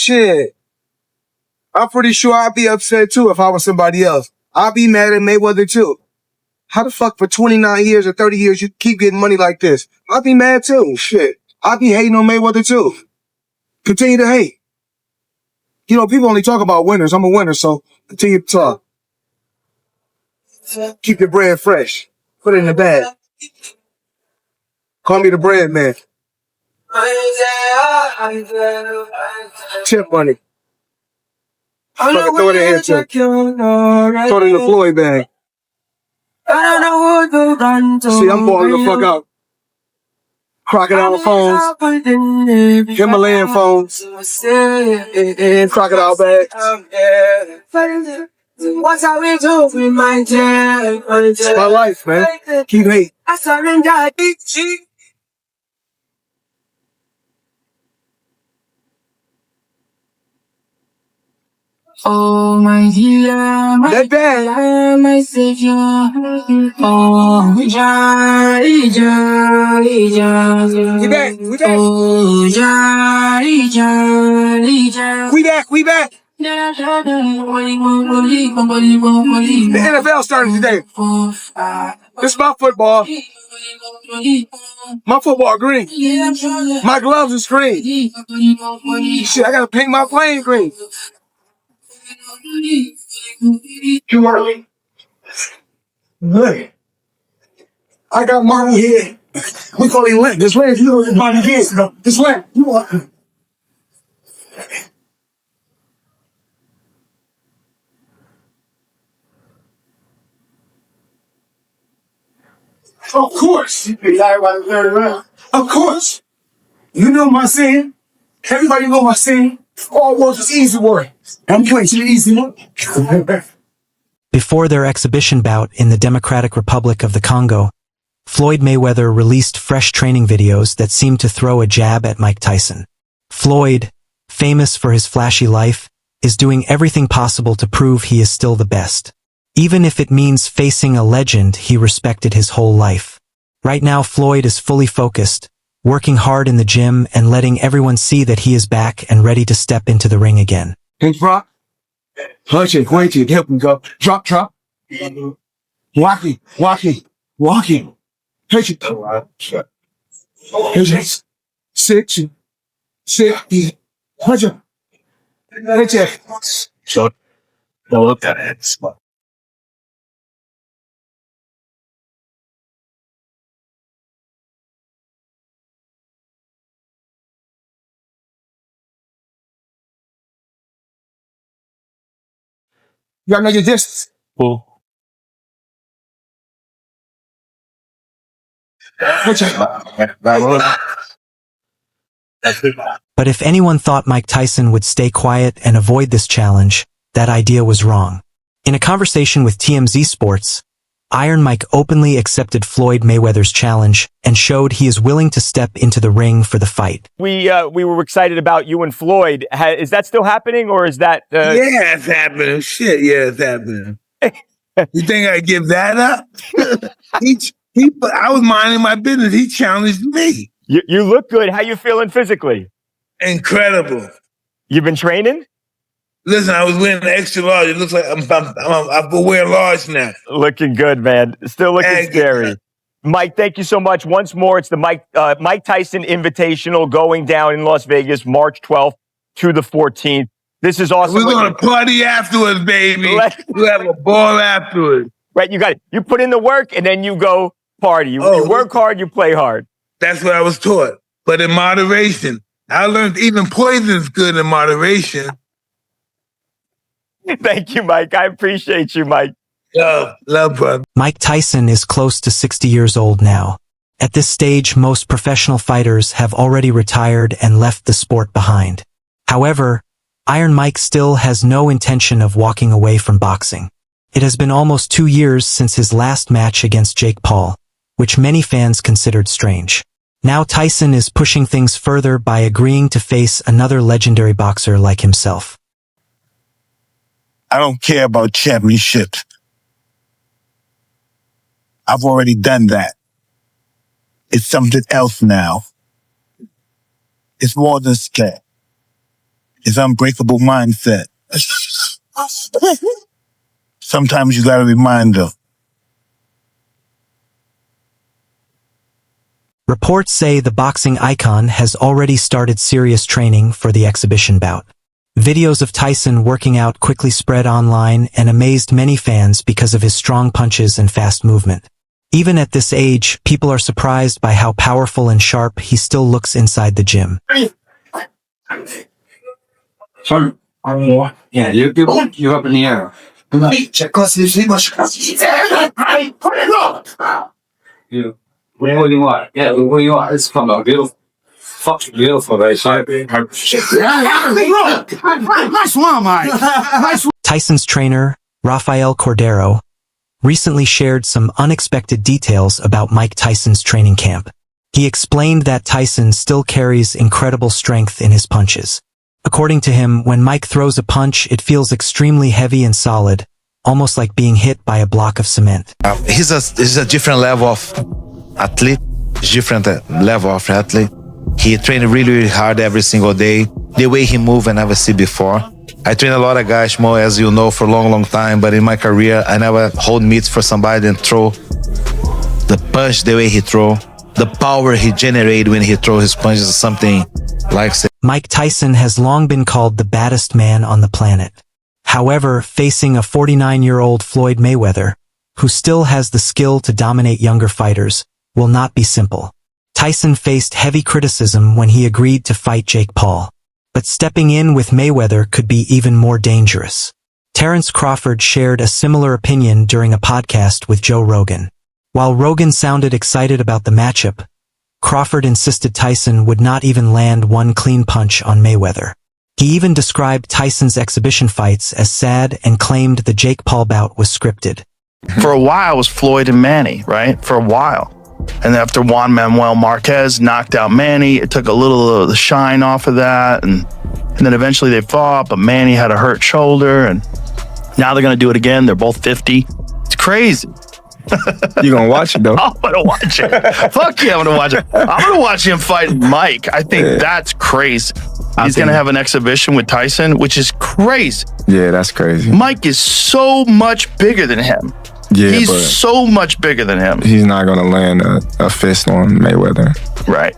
Shit. I'm pretty sure I'd be upset too if I was somebody else. I'd be mad at Mayweather too. How the fuck for 29 years or 30 years you keep getting money like this? I'd be mad too. Shit. I'd be hating on Mayweather too. Continue to hate. You know, people only talk about winners. I'm a winner, so continue to talk. Keep your bread fresh. Put it in the bag. Call me the bread man. Tip money. Fucking throw it in here too. Throw it in the Floyd bag. See, I'm balling the fuck out. Crocodile phones, Himalayan phones, and crocodile bags. What are we doing, my dear? It's my life, man. Keep hate. I surrender. Oh, my dear, my dear, my savior. Oh, Jari, Jari, Jari. We back, we back. Oh, Jari, Jari, Jari. We back. The NFL started today. This is my football. My football green. My gloves is green. Shit, I gotta paint my plane green. Too early. Look, I got money here. We call it lint. This lint, you know, this money here. This lint. You want? Of course. Of course. You know my saying. Everybody know my saying. All words is easy word. I'm playing to the easy one. Before their exhibition bout in the Democratic Republic of the Congo, Floyd Mayweather released fresh training videos that seemed to throw a jab at Mike Tyson. Floyd, famous for his flashy life, is doing everything possible to prove he is still the best. Even if it means facing a legend he respected his whole life. Right now Floyd is fully focused, working hard in the gym and letting everyone see that he is back and ready to step into the ring again. Hey, drop. Punch it, help him go. Drop. Walking. Hey, here's six. Punch him. Hey, check. So, don't look at it. You gotta know your distance. Cool. But if anyone thought Mike Tyson would stay quiet and avoid this challenge, that idea was wrong. In a conversation with TMZ Sports, Iron Mike openly accepted Floyd Mayweather's challenge and showed he is willing to step into the ring for the fight. We were excited about you and Floyd. Is that still happening, or is that? Yeah, it's happening. Shit, yeah, it's happening. You think I give that up? I was minding my business. He challenged me. You look good. How you feeling physically? Incredible. You've been training? Listen, I was wearing an extra large. It looks like I'm wearing large now. Looking good, man. Still looking scary. Mike, thank you so much. Once more, it's the Mike Tyson Invitational going down in Las Vegas, March 12th to the 14th. This is awesome. We're going to party afterwards, baby. We'll have a ball afterwards. Right, you got it. You put in the work, and then you go party. You work hard, you play hard. That's what I was taught. But in moderation. I learned even poison's good in moderation. Thank you, Mike. I appreciate you, Mike. Love, brother. Mike Tyson is close to 60 years old now. At this stage, most professional fighters have already retired and left the sport behind. However, Iron Mike still has no intention of walking away from boxing. It has been almost 2 years since his last match against Jake Paul, which many fans considered strange. Now Tyson is pushing things further by agreeing to face another legendary boxer like himself. I don't care about championships. I've already done that. It's something else now. It's more than skill. His unbreakable mindset. Sometimes you gotta remind them. Reports say the boxing icon has already started serious training for the exhibition bout. Videos of Tyson working out quickly spread online and amazed many fans because of his strong punches and fast movement. Even at this age, people are surprised by how powerful and sharp he still looks inside the gym. Yeah, you up in the air. Yeah. Where you are? Yeah, where you are? It's from a beautiful, fucking beautiful, right? Nice one, Mike. Tyson's trainer, Rafael Cordero, recently shared some unexpected details about Mike Tyson's training camp. He explained that Tyson still carries incredible strength in his punches. According to him, when Mike throws a punch, it feels extremely heavy and solid, almost like being hit by a block of cement. He's a different level of athlete, different level of athlete. He trained really, really hard every single day. The way he moves, I never see before. I train a lot of guys, Mo, as you know, for a long, long time. But in my career, I never hold meets for somebody and throw the punch the way he throw. The power he generate when he throw his punches is something like. Mike Tyson has long been called the baddest man on the planet. However, facing a 49-year-old Floyd Mayweather, who still has the skill to dominate younger fighters, will not be simple. Tyson faced heavy criticism when he agreed to fight Jake Paul. But stepping in with Mayweather could be even more dangerous. Terrence Crawford shared a similar opinion during a podcast with Joe Rogan. While Rogan sounded excited about the matchup, Crawford insisted Tyson would not even land one clean punch on Mayweather. He even described Tyson's exhibition fights as sad and claimed the Jake Paul bout was scripted. For a while, it was Floyd and Manny, right? For a while. And after Juan Manuel Marquez knocked out Manny, it took a little of the shine off of that. And then eventually they fought, but Manny had a hurt shoulder. And now they're going to do it again. They're both 50. It's crazy. You gonna watch it, though? I'm going to watch it. Fuck yeah, I'm going to watch it. I'm going to watch him fight Mike. I think that's crazy. He's going to have an exhibition with Tyson, which is crazy. Yeah, that's crazy. Mike is so much bigger than him. Yeah, he's but so much bigger than him. He's not going to land a fist on Mayweather. Right.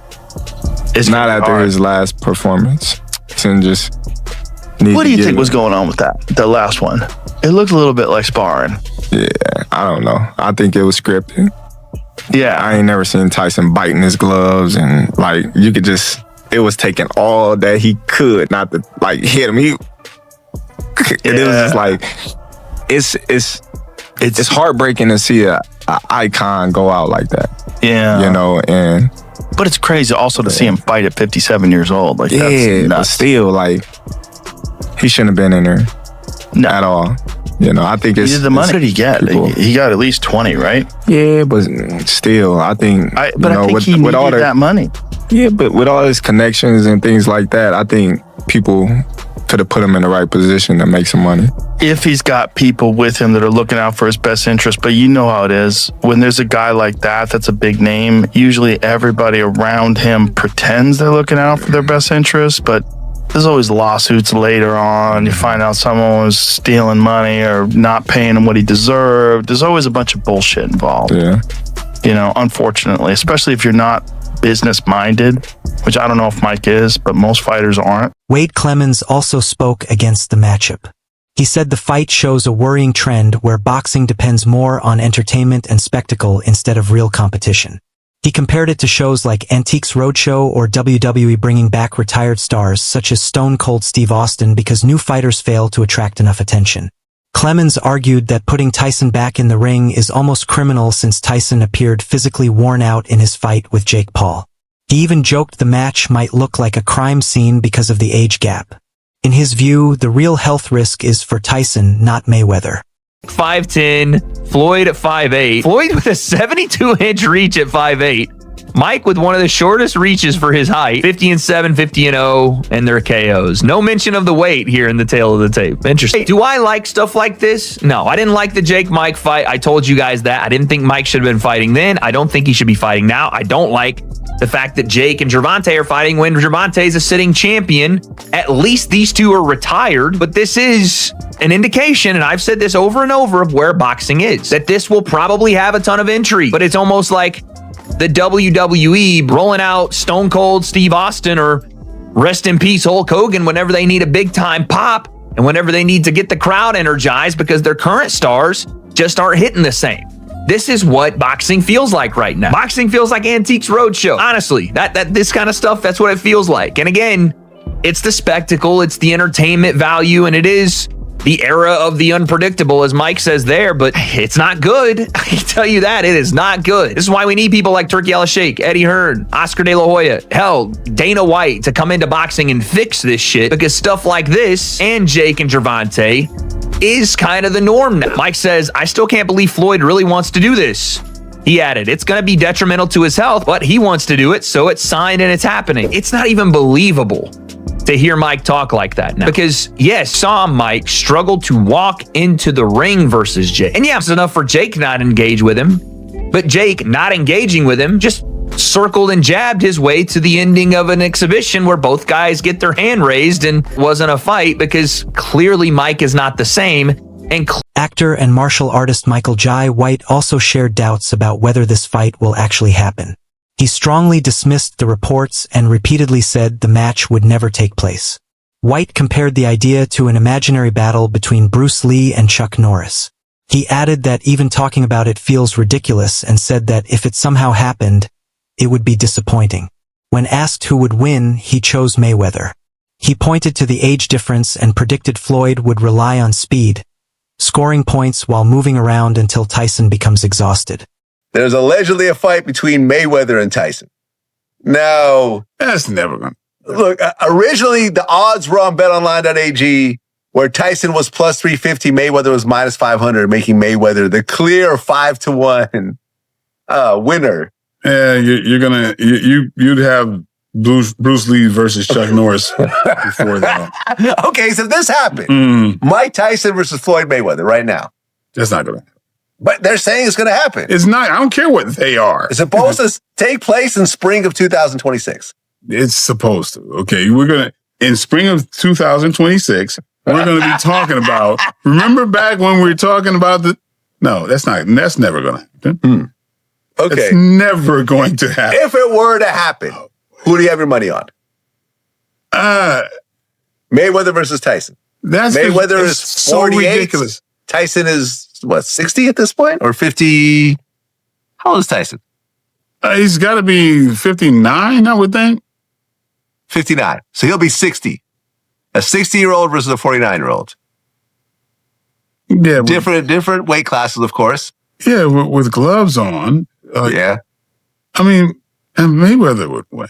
It's not after hard. his last performance. And just what do you think was going on with that? The last one? It looked a little bit like sparring. Yeah, I don't know. I think it was scripted. Yeah. I ain't never seen Tyson biting his gloves and like you could just, it was taking all that he could not to like hit him. It was just like, it's heartbreaking to see a icon go out like that. Yeah. You know, and but it's crazy also to see him fight at 57 years old. Like, yeah, that's but nuts. still, like, he shouldn't have been in there at all. You know, I think He it's did the money. What did he get? people- He got at least 20, right? Yeah, but still, I think, But I think he needed all that money. Yeah, but with all his connections and things like that, I think people could have put him in the right position to make some money. If he's got people with him that are looking out for his best interest, but you know how it is. When there's a guy like that, that's a big name, usually everybody around him pretends they're looking out for their best interest, but there's always lawsuits later on. You find out someone was stealing money or not paying him what he deserved. There's always a bunch of bullshit involved. Yeah. You know, unfortunately, especially if you're not business-minded, which I don't know if Mike is, but most fighters aren't. Wade Clemens also spoke against the matchup. He said the fight shows a worrying trend where boxing depends more on entertainment and spectacle instead of real competition. He compared it to shows like Antiques Roadshow or WWE bringing back retired stars such as Stone Cold Steve Austin because new fighters fail to attract enough attention. Clemens argued that putting Tyson back in the ring is almost criminal since Tyson appeared physically worn out in his fight with Jake Paul. He even joked the match might look like a crime scene because of the age gap. In his view, the real health risk is for Tyson, not Mayweather. 5'10", Floyd at 5'8". Floyd with a 72-inch reach at 5'8". Mike with one of the shortest reaches for his height, 50-7, 50-0, and their KOs. No mention of the weight here in the tail of the tape. Interesting. Do I like stuff like this? No, I didn't like the Jake-Mike fight. I told you guys that. I didn't think Mike should have been fighting then. I don't think he should be fighting now. I don't like The fact that Jake and Gervonta are fighting when Gervonta is a sitting champion, at least these two are retired, but this is an indication, and I've said this over and over, of where boxing is, that this will probably have a ton of intrigue, but it's almost like the WWE rolling out Stone Cold Steve Austin or rest in peace Hulk Hogan whenever they need a big time pop and whenever they need to get the crowd energized because their current stars just aren't hitting the same. This is what boxing feels like right now. Boxing feels like Antiques Roadshow. Honestly, this kind of stuff, that's what it feels like. And again, it's the spectacle, it's the entertainment value, and it is the era of the unpredictable, as Mike says there, but it's not good. I can tell you that. It is not good. This is why we need people like Turkey Al Sheikh, Eddie Hearn, Oscar De La Hoya, hell, Dana White to come into boxing and fix this shit, because stuff like this and Jake and Gervonta is kind of the norm now. Mike says, I still can't believe Floyd really wants to do this. He added, it's going to be detrimental to his health, but he wants to do it, so it's signed and it's happening. It's not even believable to hear Mike talk like that now. Because, yes, saw Mike struggle to walk into the ring versus Jake. And yeah, it's enough for Jake not engage with him. But Jake not engaging with him just circled and jabbed his way to the ending of an exhibition where both guys get their hand raised and wasn't a fight, because clearly Mike is not the same. And actor and martial artist Michael Jai White also shared doubts about whether this fight will actually happen. He strongly dismissed the reports and repeatedly said the match would never take place. White compared the idea to an imaginary battle between Bruce Lee and Chuck Norris. He added that even talking about it feels ridiculous and said that if it somehow happened, it would be disappointing. When asked who would win, he chose Mayweather. He pointed to the age difference and predicted Floyd would rely on speed, scoring points while moving around until Tyson becomes exhausted. There's allegedly a fight between Mayweather and Tyson. Now, that's never going to. Look, originally the odds were on betonline.ag, where Tyson was plus 350, Mayweather was minus 500, making Mayweather the clear 5-1 winner. Yeah, you'd have Bruce Lee versus Chuck Norris before that. Okay, so this happened. Mike Tyson versus Floyd Mayweather right now. That's not going to happen. But they're saying it's going to happen. It's not. I don't care what they are. It's supposed to take place in spring of 2026. It's supposed to. Okay, we're going to, in spring of 2026, we're going to be talking about, remember back when we were talking about that's never going to happen. Okay. It's never going to happen. If it were to happen, who do you have your money on? Mayweather versus Tyson. Mayweather is 48. So ridiculous. Tyson is, what, 60 at this point? Or 50? How old is Tyson? He's got to be 59, I would think. 59. So he'll be 60. A 60-year-old versus a 49-year-old. Yeah. Different weight classes, of course. Yeah, with gloves on. Yeah. I mean, and Mayweather would win.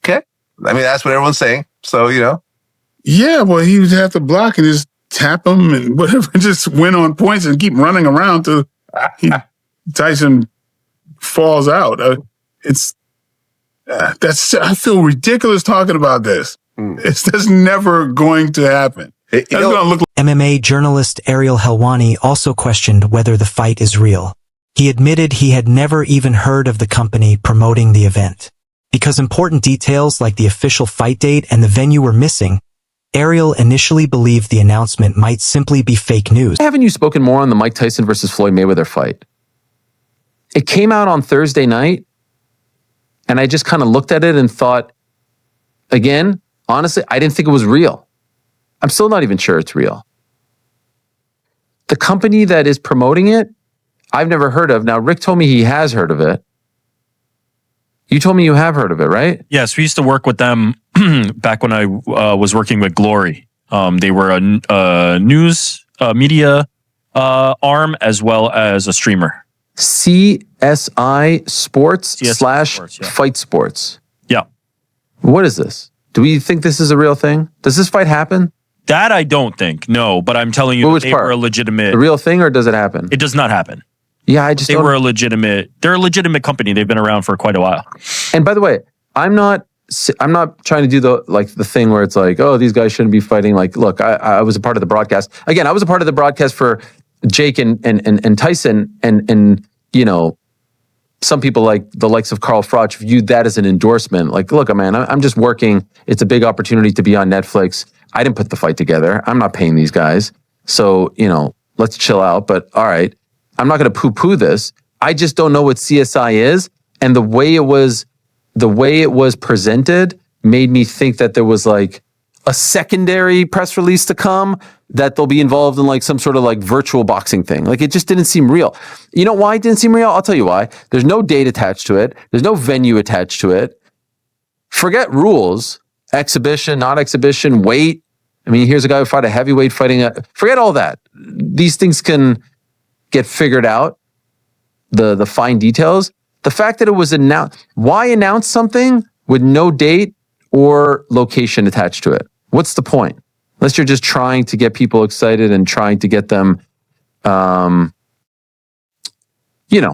Okay. I mean, that's what everyone's saying. So, Yeah, well, he would have to block and just tap him and whatever, just win on points and keep running around till Tyson falls out. I feel ridiculous talking about this. That's never going to happen. That's going to look like MMA journalist Ariel Helwani also questioned whether the fight is real. He admitted he had never even heard of the company promoting the event. Because important details like the official fight date and the venue were missing, Ariel initially believed the announcement might simply be fake news. Haven't you spoken more on the Mike Tyson versus Floyd Mayweather fight? It came out on Thursday night, and I just kind of looked at it and thought, again, honestly, I didn't think it was real. I'm still not even sure it's real. The company that is promoting it, I've never heard of. Now, Rick told me he has heard of it. You told me you have heard of it, right? Yes, we used to work with them back when I was working with Glory. They were a news media arm as well as a streamer. CSI Sports / Fight Sports. Yeah. What is this? Do we think this is a real thing? Does this fight happen? That I don't think. No, but I'm telling you, they were a legitimate. The real thing, or does it happen? It does not happen. Yeah, I just They were a legitimate. They're a legitimate company. They've been around for quite a while. And by the way, I'm not trying to do the thing where it's like, oh, these guys shouldn't be fighting. Like, look, I was a part of the broadcast. Again, I was a part of the broadcast for Jake and Tyson, and some people like the likes of Carl Froch viewed that as an endorsement. Like, look, man, I'm just working. It's a big opportunity to be on Netflix. I didn't put the fight together. I'm not paying these guys. So, let's chill out. But all right, I'm not going to poo-poo this. I just don't know what CSI is. And the way it was presented made me think that there was like a secondary press release to come, that they'll be involved in like some sort of like virtual boxing thing. Like, it just didn't seem real. You know why it didn't seem real? I'll tell you why. There's no date attached to it. There's no venue attached to it. Forget rules, exhibition, not exhibition, weight. I mean, here's a guy who fought a heavyweight fighting forget all that. These things can get figured out, the fine details. The fact that it was announced, why announce something with no date or location attached to it? What's the point? Unless you're just trying to get people excited and trying to get them